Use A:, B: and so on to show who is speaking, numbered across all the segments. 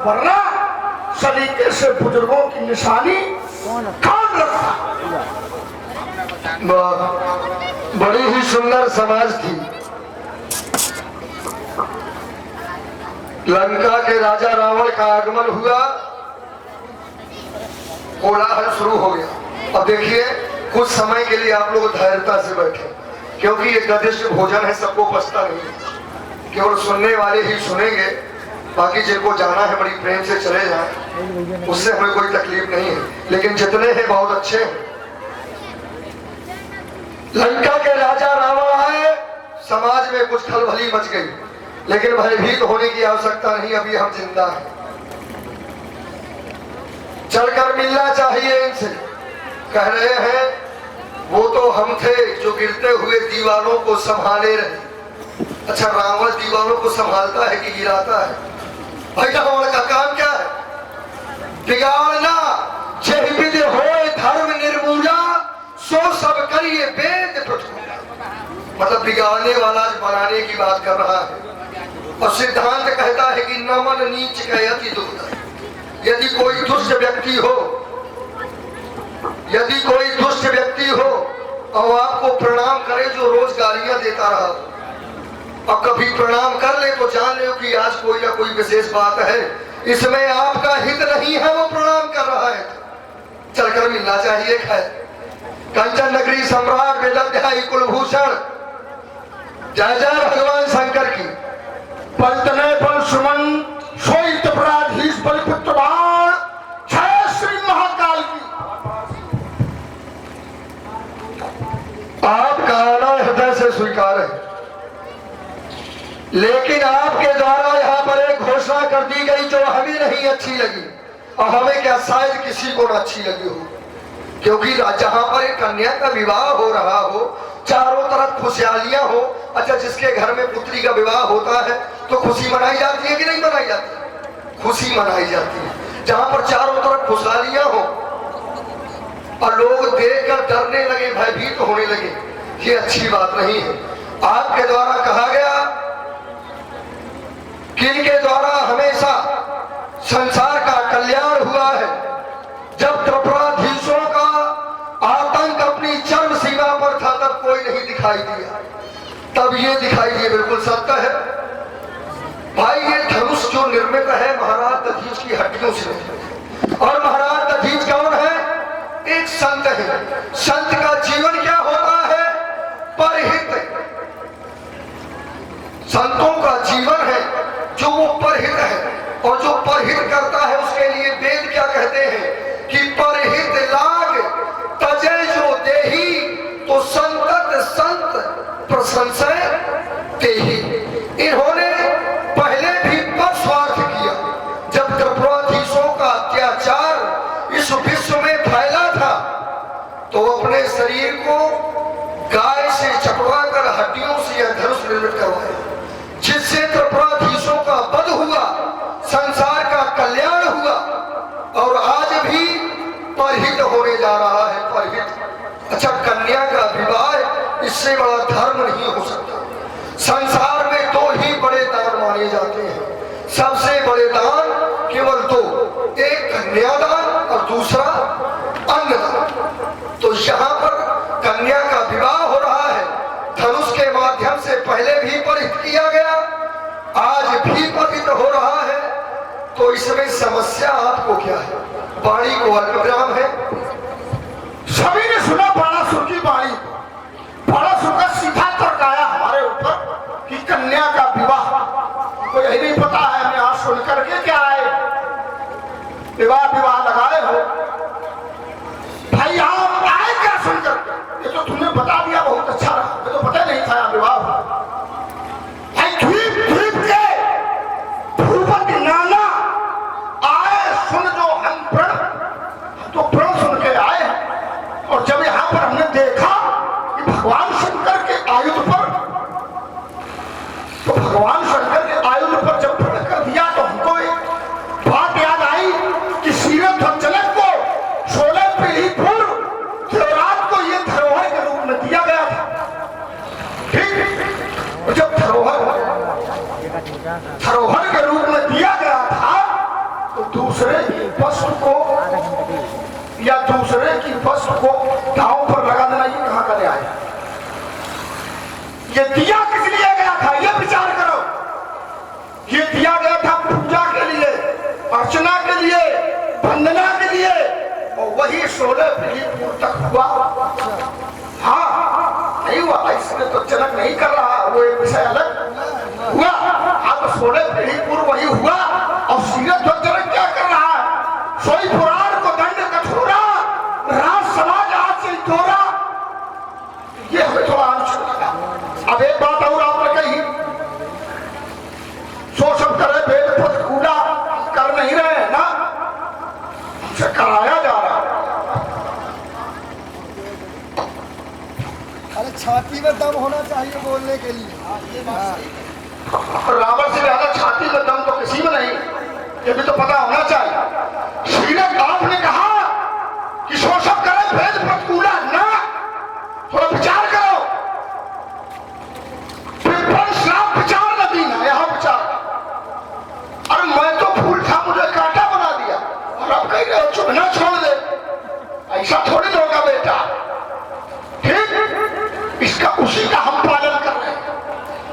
A: वरना सलीके से बुजुर्गों की निशानी कौन रखता।
B: बड़ी ही सुंदर समाज थी। लंका के राजा रावण का आगमन हुआ, कोलाहल शुरू हो गया। अब देखिए, कुछ समय के लिए आप लोग धैर्यता से बैठे, क्योंकि ये गदिष्ट भोजन है, सबको पचता नहीं है। केवल सुनने वाले ही सुनेंगे, बाकी जिनको जाना है बड़ी प्रेम से चले जाएं, उससे हमें कोई तकलीफ नहीं है। लेकिन जितने हैं बहुत अच्छे हैं। लंका के राजा रावण आए, समाज में कुछ खलबली मच गई, लेकिन भयभीत होने की आवश्यकता नहीं, अभी हम जिंदा हैं। चलकर मिलना चाहिए इनसे। कह रहे हैं वो तो हम थे जो गिरते हुए दीवारों को संभाले रहे। अच्छा, रावण दीवारों को संभालता है कि गिराता है? भाई रावण का काम क्या है? बिगाड़ना। जय विधि होए धर्म निर्मूला, सो सब करिए वेद प्रचूला। मतलब बिगाड़ने वाला बनाने की बात कर रहा है। और सिद्धांत कहता है कि नमन नीच कहती दुख। यदि कोई दुष्ट व्यक्ति हो, यदि कोई दुष्ट व्यक्ति हो और आपको प्रणाम करे, जो रोज गालियां देता रहा, और कभी प्रणाम कर ले तो जान ले कि आज कोई ना कोई विशेष बात है, इसमें आपका हित नहीं है, वो प्रणाम कर रहा है। चलकर मिलना चाहिए। खैर, कंचन नगरी सम्राट वेदाध्यायी कुलभूषण, जय जय भगवान शंकर की।
A: पलटने पर सुमन सोई अपराधीश बलिपुत्रबाण, जय श्री महाकाल की।
B: आपका आना हृदय से स्वीकार है, लेकिन आपके द्वारा यहाँ पर एक घोषणा कर दी गई जो हमें नहीं अच्छी लगी, और हमें क्या शायद किसी को न अच्छी लगी हो। क्योंकि जहाँ पर एक कन्या का विवाह हो रहा हो, चारों तरफ खुशहालियां हो। अच्छा, जिसके घर में पुत्री का विवाह होता है तो खुशी मनाई जाती है कि नहीं मनाई जाती? खुशी मनाई जाती है। जहाँ पर चारों तरफ खुशहालियां हो और लोग देखकर डरने लगे, भयभीत होने लगे, ये अच्छी बात नहीं है। आपके द्वारा कहा गया कि इनके द्वारा हमेशा संसार का कल्याण हुआ है। जब त्रिपुराधीशों का आतंक अपनी चरम सीमा पर था, तब कोई नहीं दिखाई दिया, तब ये दिखाई दिया। बिल्कुल सत्य है भाई। ये धनुष जो निर्मित है महाराज दधीच की हड्डियों से निर्मित है। और महाराज दधीच कौन है? एक संत है। संत का जीवन क्या होता है? परहित। संतों का जीवन है जो वो परहित है, और जो परहित करता है उसके लिए वेद क्या कहते हैं कि परहित लाग तजे जो देही, तो संतत संत प्रशंसय तेही। इन्होंने पहले भी पर स्वार्थ किया। जब त्रिपुराधीशों का अत्याचार इस विश्व में फैला था, तो अपने शरीर को गाय से चकवा कर हड्डियों से यह धनुष निर्मित करवाया, जिससे त्रिपुराधीशों का वध हुआ, संसार का कल्याण हुआ। और आज भी परहित होने जा रहा है, परहित। अच्छा, कन्या का विवाह, इससे बड़ा धर्म नहीं हो सकता। संसार में दो ही बड़े दान माने जाते हैं, सबसे बड़े दान केवल दो, एक कन्यादान और दूसरा अन्नदान। तो यहाँ पर कन्या का विवाह हो रहा है, धनुष के माध्यम से पहले भी परिहित किया गया, आज भी परिहित हो रहा है। तो इसमें समस्या आपको क्या है? वाणी को अल्पविराम है।
A: सभी ने सुना बाणासुर की वाणी। बाणासुर का सीधा तर्क आया हमारे ऊपर कि कन्या का विवाह, को यही नहीं पता है हमें आज सुन करके क्या आए, विवाह लगाए हो भाई। आप आए क्या सुनकर? ये तो तुमने बता दिया, बहुत अच्छा रहा, मुझे तो पता नहीं था यहाँ विवाह हुआ। भाई द्वीप द्वीप के भूपति नाना आए सुन, जो हम प्रण, तो प्रण सुन के आए हैं। और जब यहाँ पर हमने देखा कि भगवान शंकर के आयुध पर, तो भगवान शंकर के आयुध पर जब प्रण कर दिया, तो हमको एक बात याद आई कि सीरत बस को दांव पर लगा देना, ये कहाँ का ले आया? ये दिया किस लिए गया था, ये विचार करो। ये दिया गया था पूजा के लिए, अर्चना के लिए, वंदना के लिए, और वही 16 पीढ़ी पूर्व तक हुआ। हाँ नहीं हुआ, इसमें तो जनक नहीं कर रहा, वो एक विषय अलग हुआ। अब 16 पीढ़ी पूर्व वही हुआ, और सीरत तो जनक क्या कर रहा है? सोई पुराण को दंड कठोरा, राज समाज आज से तोड़ा। ये हमें थोड़ा अनुचित लगा। अब एक बात और आपने कही, सो सब करे वेद पद कूड़ा, कर नहीं रहे हैं ना, हमसे कराया जा रहा है।
B: अरे छाती में दम होना चाहिए बोलने के लिए।
A: रावण से ज्यादा छाती में दम तो किसी में नहीं, ये भी तो पता होना चाहिए। सीरत आपने कहा कि शोषण करे भेद प्रतिकूला ना, थोड़ा विचार करो। पिपल श्राप विचार न देना, यहाँ विचार। अरे मैं तो फूल था, मुझे कांटा बना दिया, और अब कह रहे हो चुभना छोड़ दे। ऐसा थोड़ी होगा बेटा, ठीक? इसका उसी का हम पालन कर रहे हैं।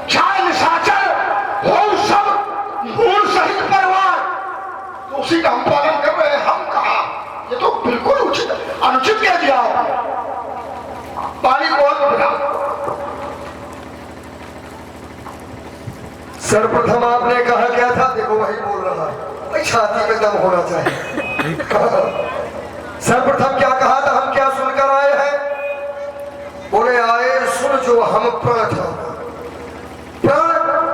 A: चाहे निशाचर हो सब मूल सहित परिवार, तो उसी का हम पालन कर रहे हैं। हम कहा ये तो बिल्कुल उचित अनुचित कह दिया आपने। पानी बहुत बिना।
B: सर्वप्रथम आपने कहा क्या था? देखो वही बोल रहा है, भाई छाती में दम होना चाहिए। सर्वप्रथम क्या कहा था? हम क्या सुनकर आए हैं? बोले आए सुन जो हम प्रण ठाना। प्रण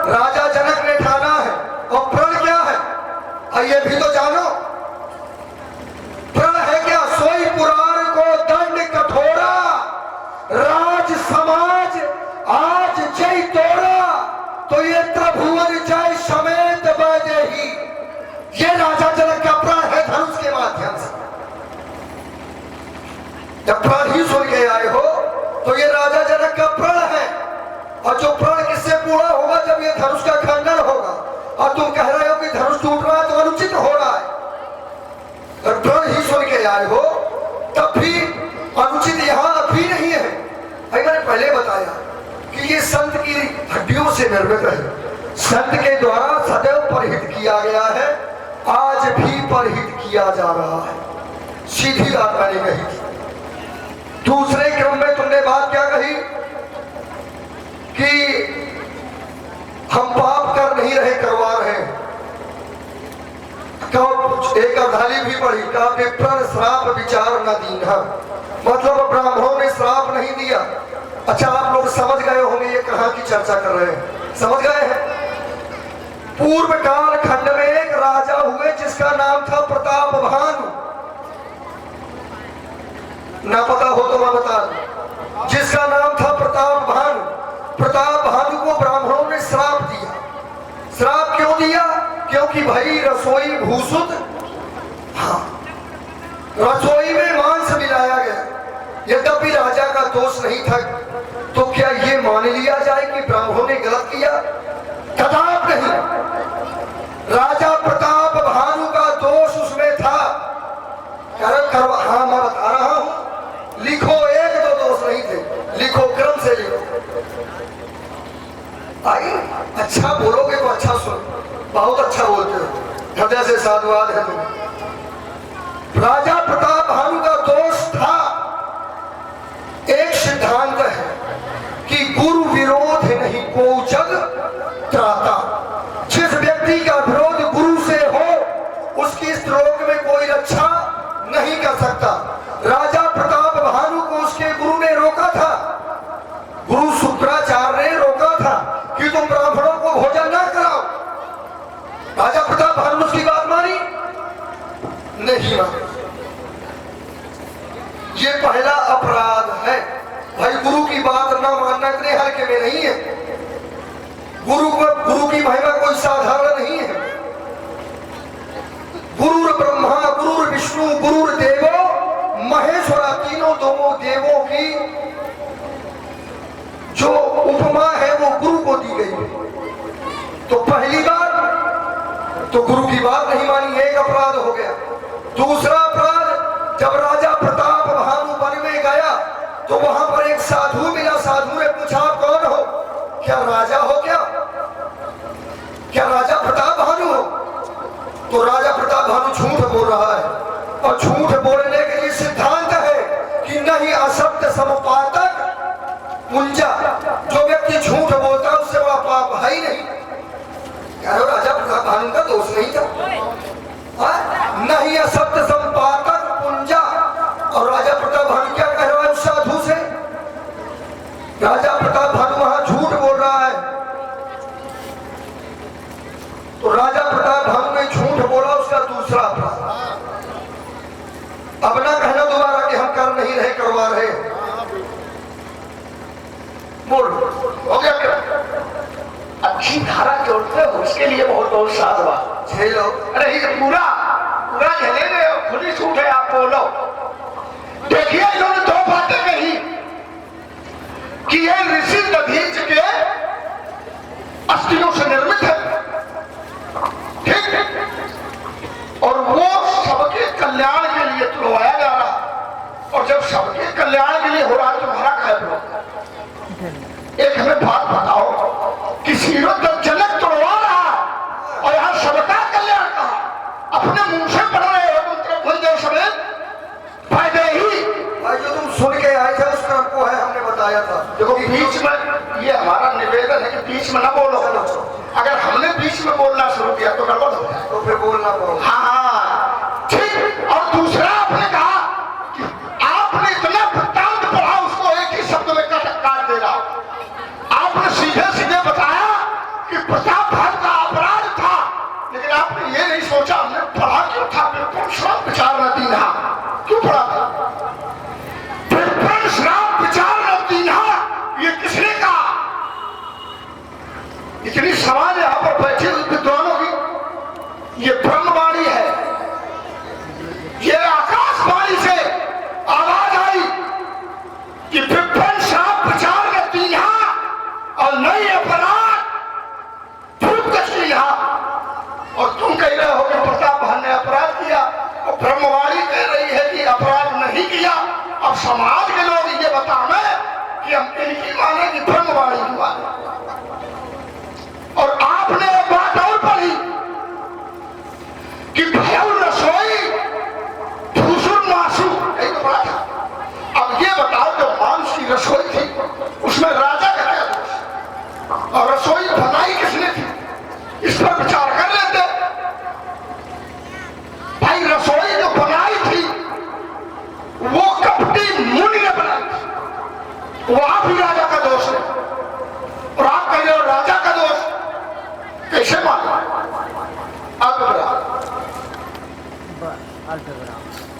B: राजा जनक ने ठाना है, और प्रण क्या है आइए भी तो जानो। प्रण है क्या? सोई पुराण को दंड कठोरा, राज समाज आज जय तोड़ा, तो ये त्रिभुवन जय समेत वैदेही। ये राजा जनक का प्रण है धनुष के माध्यम से। जब प्रण ही सुन के आए हो तो ये राजा जनक का प्रण है, और जो प्रण किससे पूरा होगा? जब ये धनुष का खंडन होगा। और तुम कह रहे हो कि धनुष टूट रहा है तो अनुचित हो रहा है। और प्रण ही सुन के आए हो तब भी अनुचित यहाँ अभी नहीं है। मैंने पहले बताया कि ये संत की हड्डियों से निर्मित है, संत के द्वारा सदैव परहित किया गया है, आज भी परहित किया जा रहा है। सीधी बात मैंने कही थी। दूसरे क्रम में तुमने बात क्या कही कि हम पाप कर नहीं रहे, करवा रहे। एक अर्धाली भी पढ़ी, कहा विप्रण श्राप विचार न दीना, मतलब ब्राह्मणों ने श्राप नहीं दिया। अच्छा आप लोग समझ गए होंगे ये कहाँ की चर्चा कर रहे हैं? समझ गए हैं? पूर्व काल खंड में एक राजा हुए जिसका नाम था प्रताप भानु। ना पता हो तो मैं बता दूं, जिसका नाम था प्रताप भानु। प्रताप भानु को ब्राह्मणों ने श्राप दिया। श्राप क्यों दिया? क्योंकि भाई रसोई भूसुत, हाँ रसोई में मांस मिलाया गया। यद्यपि राजा का दोष नहीं था, तो क्या ये मान लिया जाए कि ब्राह्मणों ने गलत किया? कदाप नहीं। राजा प्रताप भानु का दोष उसमें था। हाँ मैं बता रहा हूं, लिखो, एक दो दोष नहीं थे, लिखो, क्रम से लिखो। आई अच्छा बोलोगे तो अच्छा सुनो, बहुत अच्छा बोलते हो, हृदय से साधुवाद है तुम्हें। राजा प्रताप भानु का दोष था, एक सिद्धांत है कि गुरु विरोध नहीं को जग त्राता। जिस व्यक्ति का विरोध गुरु से हो उसकी इस रोग में कोई रक्षा नहीं कर सकता। राजा प्रताप भानु को उसके गुरु ने रोका था, गुरु शुक्राचार्य ने रोका था कि तुम ब्राह्मणों को भोजन ना कराओ। राजा प्रताप भानु उसकी बात मानी नहीं मानी। ये पहला अपराध है भाई, गुरु की बात ना मानना इतने हल्के में नहीं है। गुरु की महिमा कोई साधारण नहीं है। गुरु ब्रह्मा, गुरु विष्णु, गुरु देवो महेश्वरा, तीनों दोनों देवों की जो उपमा है वो गुरु को दी गई है। तो पहली बात तो गुरु की बात नहीं मानी, एक अपराध हो गया। दूसरा अपराध, जब राजा प्रताप भानु तो वहां पर एक साधु मिला। साधु ने पूछा कौन हो? क्या राजा हो? क्या राजा प्रताप भानु हो? तो राजा प्रताप भानु झूठ बोल रहा है, और झूठ बोलने के लिए सिद्धांत है कि नहीं असत्य समपातक पुंजा। जो व्यक्ति झूठ बोलता है उससे बड़ा पाप है ही नहीं। कह राजा प्रताप भानु का दोष नहीं था, नहीं असत्य संपातक पुंजा। और राजा प्रताप भानु क्या कह रहा है उस साधु से? राजा प्रताप भानु वहां झूठ बोल रहा है, तो राजा प्रताप भानु ने झूठ बोला, उसका दूसरा अपराध। अब ना कहना दोबारा कि हम कर नहीं रहे, करवा रहे। बोल
A: हो गया क्या? अच्छी धारा जोड़ते हो उसके लिए बहुत बहुत साधुवाद।
B: 6 लोग।
A: अरे ये पूरा झेले गए हो, खुली छूट है, आप बोलो। देखिए इन्होंने 2 बातें कही कि ये ऋषि दधीच के अस्थियों से निर्मित है, ठीक, और वो सबके कल्याण के लिए तुड़वाया जा रहा। और जब सबके कल्याण के लिए हो रहा है तुम्हारा कह एक हमें बात बताओ कि जनक तुड़वा रहा है और यहाँ सबका कल्याण कहा, अपने मुंह से पढ़ रहे हो मंत्र भूल जाओ समेत फायदे ही।
B: भाई जो तुम सुन के आए थे उस क्रम को है हमने बताया था।
A: देखो बीच में ये हमारा निवेदन है कि बीच में ना बोलो। अगर हमने बीच में बोलना शुरू किया तो गड़बड़ हो जाए,
B: तो फिर बोलना पड़ो।
A: हाँ ठीक। और दूसरा आपने कहा कि आपने इतना वृत्तांत पढ़ा उसको एक ही शब्द में काट दे रहा। आपने सीधे सीधे बताया कि प्रताप भानु का अपराध था, लेकिन आपने ये नहीं सोचा हमने पढ़ा क्यों था। विप्रन श्राप विचार न दीना क्यों पढ़ा था? विप्रन श्राप विचार न दीना ये किसने कहा? इतनी समाज यहाँ पर बैठे विद्वानों की ये ब्रह्मवाणी है, ये आकाशवाणी से आवाज आई कि विप्रन श्राप विचार न दीना और नई अपराध धूप कची यहाँ। और तुम कह रहे हो कि प्रताप भानु ने अपराध किया, और ब्रह्मवाणी कह रही है कि अपराध नहीं किया। अब समाज के लोग ये बतावे कि हम इनकी माने कि ब्रह्मवाणी की माने। और आपने एक बात और पढ़ी कि भयउ रसोई भूसुर मासु, यही तो पढ़ा था। अब ये बताओ जो मांस की रसोई थी उसमें राजा का क्या दोष? और रसोई बनाई किसने थी? इस पर विचार कर लेते। भाई रसोई जो बनाई थी वो कपटी मुनि ने बनाई थी, वहां भी राजा का दोष है।